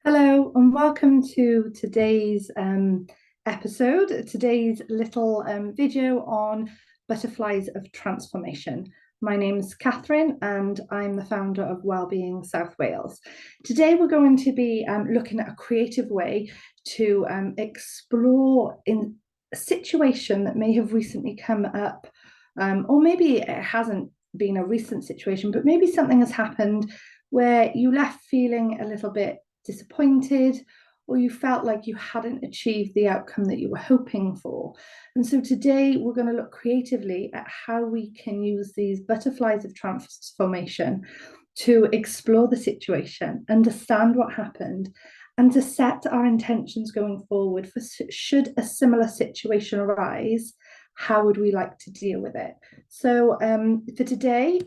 Hello, and welcome to today's episode, today's little video on butterflies of transformation. My name is Catherine, and I'm the founder of Wellbeing South Wales. Today, we're going to be looking at a creative way to explore in a situation that may have recently come up, or maybe it hasn't been a recent situation, but maybe something has happened where you left feeling a little bit disappointed, or you felt like you hadn't achieved the outcome that you were hoping for. And so today we're going to look creatively at how we can use these butterflies of transformation to explore the situation, understand what happened, and to set our intentions going forward for should a similar situation arise, how would we like to deal with it? So for today,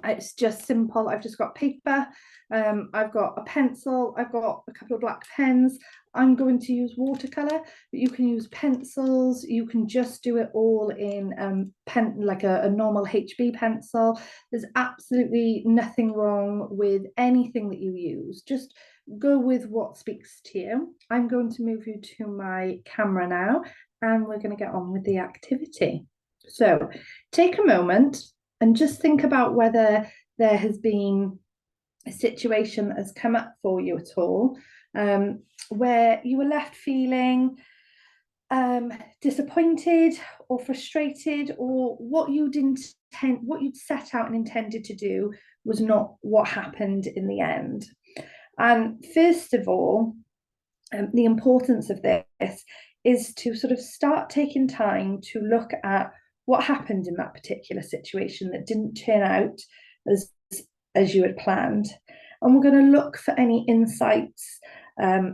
it's just simple. I've just got paper, I've got a pencil, I've got a couple of black pens. I'm going to use watercolor, but you can use pencils. You can just do it all in pen, like a normal HB pencil. There's absolutely nothing wrong with anything that you use. Just go with what speaks to you. I'm going to move you to my camera now, and we're going to get on with the activity. So take a moment and just think about whether there has been a situation that has come up for you at all, where you were left feeling disappointed or frustrated, or what what you'd set out and intended to do was not what happened in the end. And first of all, the importance of this is to sort of start taking time to look at what happened in that particular situation that didn't turn out as as you had planned. And we're going to look for any insights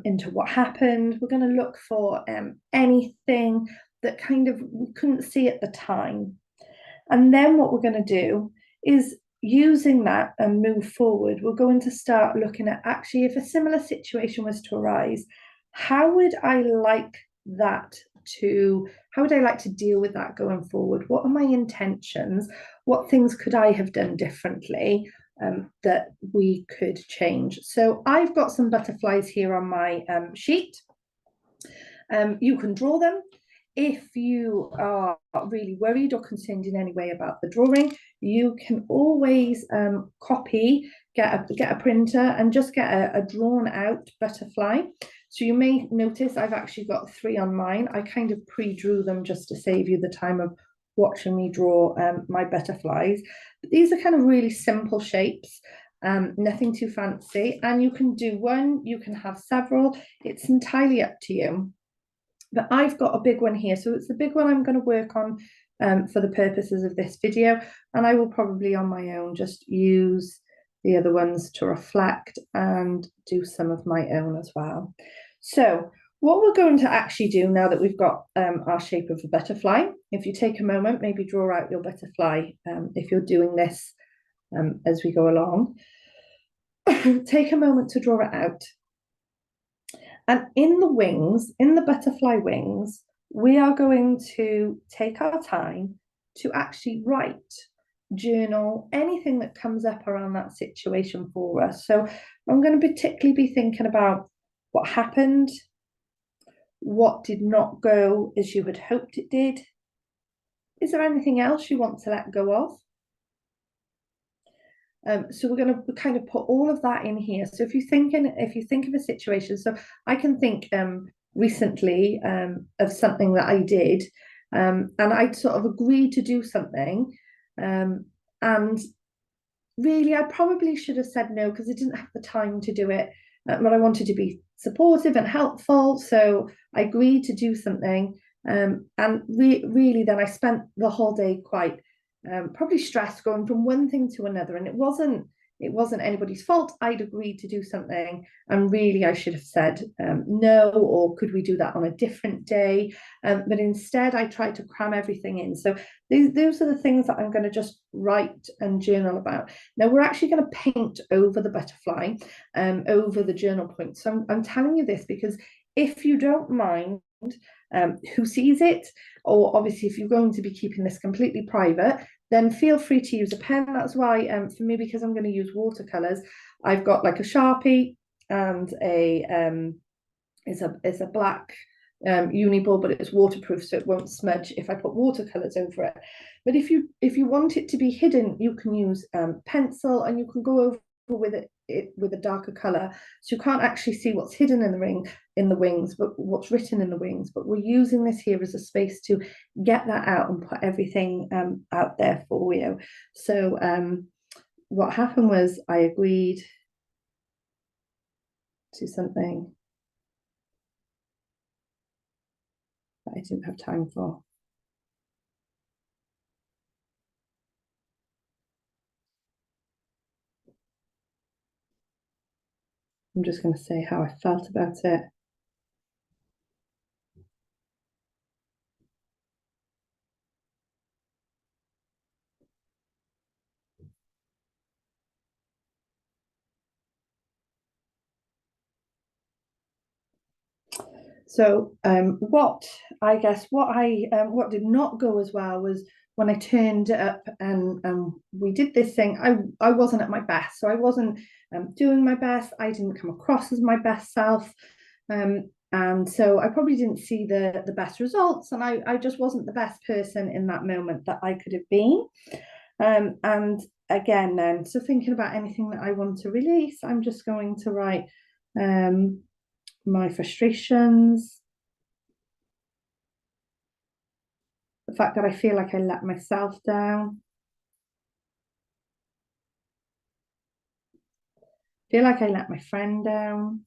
into what happened. We're going to look for anything that kind of we couldn't see at the time. And then what we're going to do is, using that and move forward, we're going to start looking at, actually, if a similar situation was to arise, how would I like that how would I like to deal with that going forward? What are my intentions? What things could I have done differently that we could change? So I've got some butterflies here on my sheet. You can draw them. If you are really worried or concerned in any way about the drawing, you can always get a printer and just get a drawn out butterfly. So you may notice I've actually got 3 on mine. I kind of pre-drew them just to save you the time of watching me draw my butterflies. But these are kind of really simple shapes, nothing too fancy. And you can do one, you can have several. It's entirely up to you. But I've got a big one here, so it's the big one I'm going to work on for the purposes of this video, and I will probably on my own just use the other ones to reflect and do some of my own as well. So what we're going to actually do now that we've got our shape of a butterfly, if you take a moment, maybe draw out your butterfly if you're doing this as we go along. Take a moment to draw it out. And in the wings, in the butterfly wings, we are going to take our time to actually write, journal, anything that comes up around that situation for us. So I'm going to particularly be thinking about what happened, what did not go as you had hoped it did. Is there anything else you want to let go of? So we're going to kind of put all of that in here. So if you think of a situation, so I can think recently of something that I did, and I sort of agreed to do something, and really I probably should have said no because I didn't have the time to do it, but I wanted to be supportive and helpful, so I agreed to do something, and really then I spent the whole day quite probably stressed, going from one thing to another, and it wasn't anybody's fault. I'd agreed to do something, and really I should have said no, or could we do that on a different day? But instead I tried to cram everything in. So those are the things that I'm going to just write and journal about. Now we're actually going to paint over the butterfly, over the journal point. So I'm telling you this because if you don't mind who sees it, or obviously if you're going to be keeping this completely private, then feel free to use a pen. That's why for me, because I'm going to use watercolors, I've got like a Sharpie, and a is a black uni ball, but it's waterproof, so it won't smudge if I put watercolors over it. But if you want it to be hidden, you can use pencil, and you can go over with it with a darker color, so you can't actually see what's hidden in the ring in the wings, but what's written in the wings. But we're using this here as a space to get that out and put everything out there for you. So what happened was I agreed to something that I didn't have time for. I'm just going to say how I felt about it. So what I guess what did not go as well was when I turned up and we did this thing. I wasn't at my best, so I wasn't doing my best. I didn't come across as my best self, and so I probably didn't see the best results, and I just wasn't the best person in that moment that I could have been. And again, then so thinking about anything that I want to release, I'm just going to write my frustrations, the fact that I feel like I let myself down, feel like I let my friend down.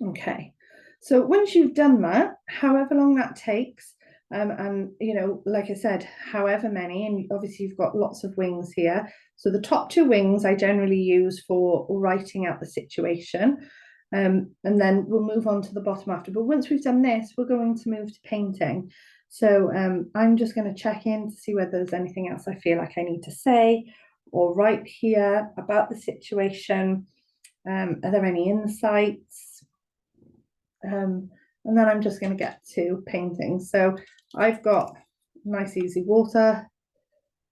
Okay. So once you've done that, however long that takes, and you know, like I said, however many, and obviously you've got lots of wings here. So the top two wings I generally use for writing out the situation. And then we'll move on to the bottom after. But once we've done this, we're going to move to painting. So I'm just going to check in to see whether there's anything else I feel like I need to say or write here about the situation. Are there any insights? And then I'm just going to get to painting. So I've got nice easy water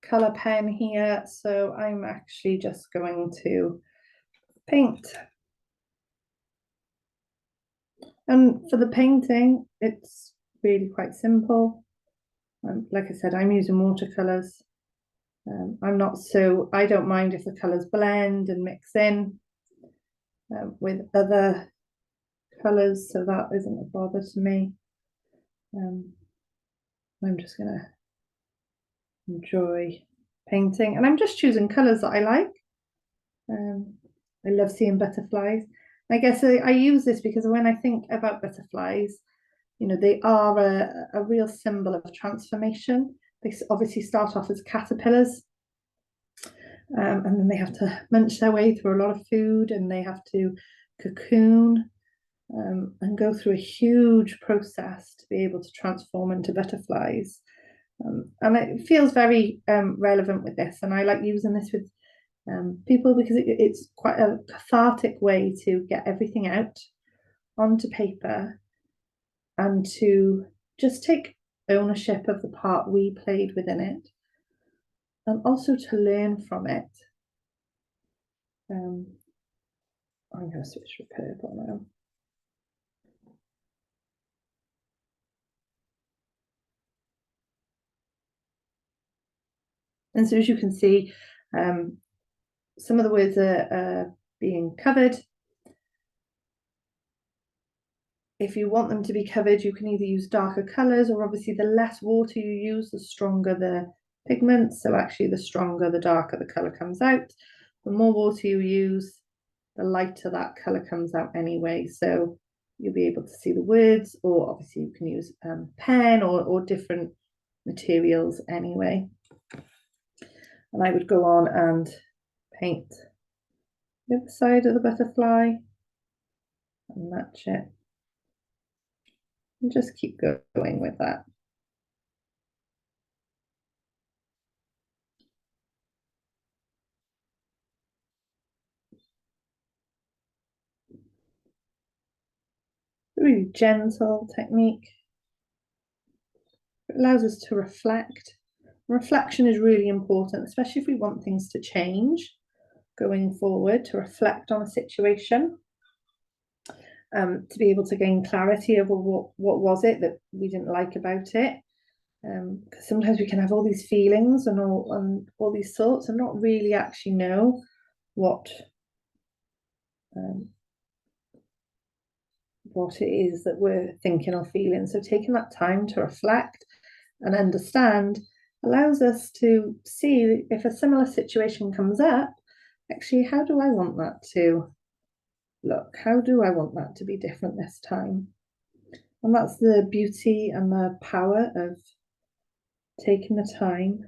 color pen here. So I'm actually just going to paint. And for the painting, it's really quite simple. Like I said, I'm using watercolors. I don't mind if the colors blend and mix in with other colors, so that isn't a bother to me. I'm just going to enjoy painting, and I'm just choosing colors that I like. I love seeing butterflies. I guess I use this because when I think about butterflies, you know, they are a real symbol of transformation. They obviously start off as caterpillars, and then they have to munch their way through a lot of food, and they have to cocoon and go through a huge process to be able to transform into butterflies. And it feels very relevant with this, and I like using this with people because it's quite a cathartic way to get everything out onto paper and to just take ownership of the part we played within it, and also to learn from it. Um, I'm going to switch to purple now. And so as you can see, some of the words are being covered. If you want them to be covered, you can either use darker colors, or obviously the less water you use, the stronger the pigment. So actually the stronger, the darker the color comes out. The more water you use, the lighter that color comes out anyway. So you'll be able to see the words, or obviously you can use pen or different materials anyway. And I would go on and paint the other side of the butterfly and match it. And just keep going with that. Really gentle technique. allows us to reflect. Reflection is really important, especially if we want things to change going forward, to reflect on a situation, to be able to gain clarity over what was it that we didn't like about it. Because sometimes we can have all these feelings and all these thoughts and not really actually know what what it is that we're thinking or feeling. So taking that time to reflect and understand allows us to see if a similar situation comes up, actually, how do I want that to look? How do I want that to be different this time? And that's the beauty and the power of taking the time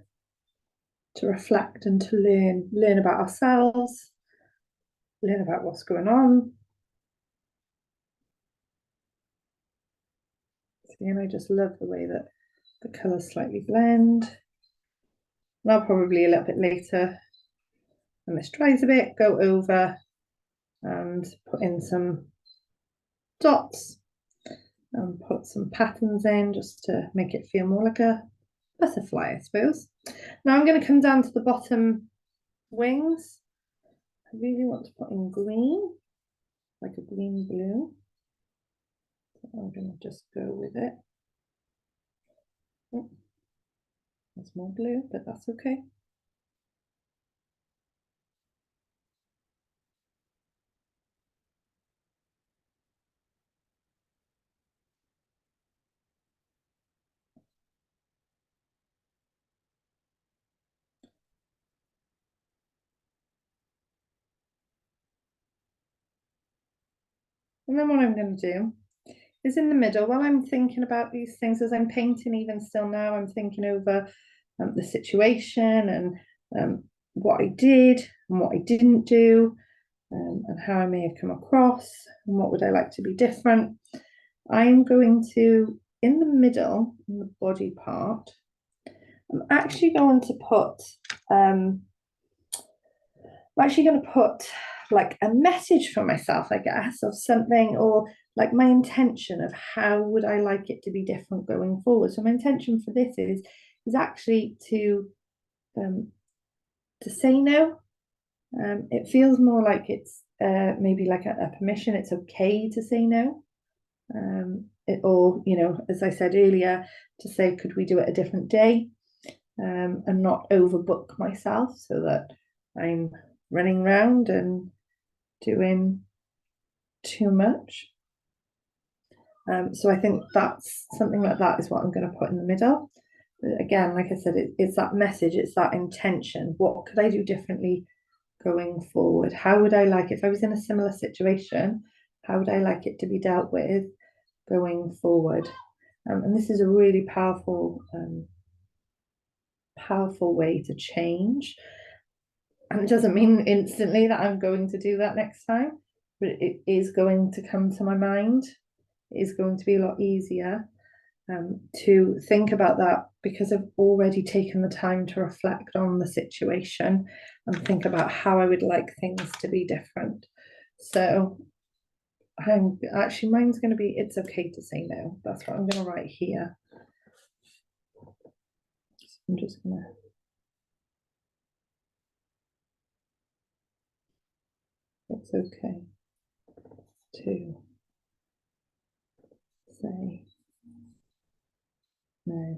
to reflect and to learn about ourselves, learn about what's going on. And I just love the way that the colours slightly blend. And I'll probably a little bit later, when this dries a bit, go over and put in some dots and put some patterns in just to make it feel more like a butterfly, I suppose. Now I'm going to come down to the bottom wings. I really want to put in green, like a green blue. So I'm going to just go with it. Oh, that's more blue, but that's okay. And then what I'm going to do is in the middle, while I'm thinking about these things, as I'm painting even still now, I'm thinking over the situation and what I did and what I didn't do, and how I may have come across and what would I like to be different. I'm going to, in the middle, in the body part, I'm actually going to put like a message for myself, I guess, of something, or like my intention of how would I like it to be different going forward. So my intention for this is actually to say no. It feels more like it's maybe like a permission. It's okay to say no. Or, as I said earlier, to say, could we do it a different day? And not overbook myself so that I'm running around and doing too much. So I think that's something like that is what I'm going to put in the middle. But again, like I said, it's that message, it's that intention. What could I do differently going forward? How would I like it if I was in a similar situation? How would I like it to be dealt with going forward? And this is a really powerful way to change. And it doesn't mean instantly that I'm going to do that next time, but it is going to come to my mind. It is going to be a lot easier to think about that because I've already taken the time to reflect on the situation and think about how I would like things to be different. So mine's going to be, it's okay to say no. That's what I'm going to write here. So I'm just going to it's okay to say no.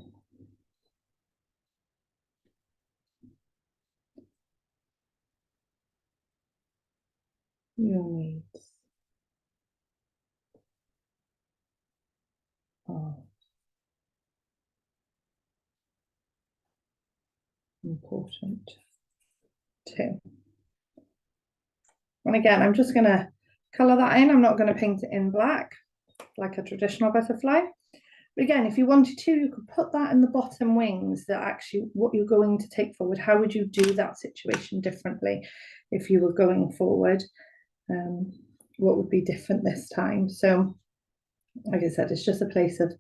Your needs are important too. And again, I'm just going to colour that in. I'm not going to paint it in black like a traditional butterfly. But again, if you wanted to, you could put that in the bottom wings, that actually what you're going to take forward. How would you do that situation differently if you were going forward? What would be different this time? So, like I said, it's just a place of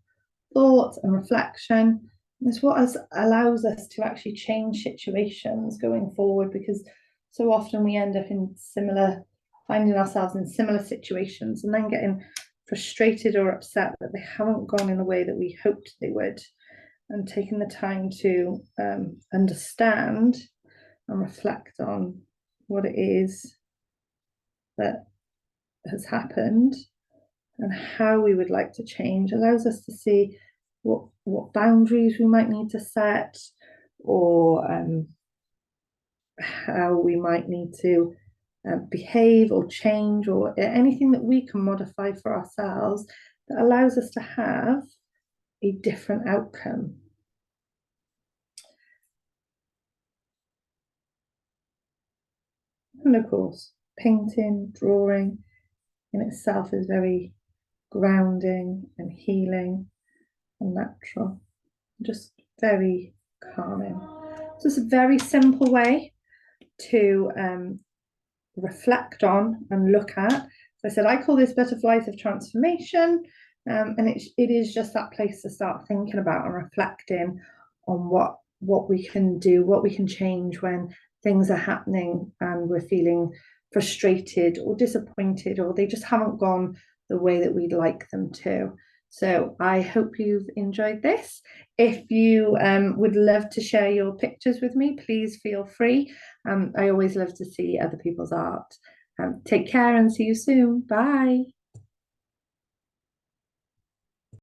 thought and reflection. It's what allows us to actually change situations going forward, because so often we end up finding ourselves in similar situations and then getting frustrated or upset that they haven't gone in the way that we hoped they would. and taking the time to understand and reflect on what it is that has happened and how we would like to change allows us to see what boundaries we might need to set, or how we might need to behave or change, or anything that we can modify for ourselves that allows us to have a different outcome. And of course, painting, drawing in itself is very grounding and healing and natural, just very calming. So it's a very simple way to reflect on and look at. So I said, I call this butterflies of transformation. And it is just that place to start thinking about and reflecting on what we can do, what we can change when things are happening and we're feeling frustrated or disappointed, or they just haven't gone the way that we'd like them to. So I hope you've enjoyed this. If you would love to share your pictures with me, please feel free. I always love to see other people's art. Take care and see you soon. Bye.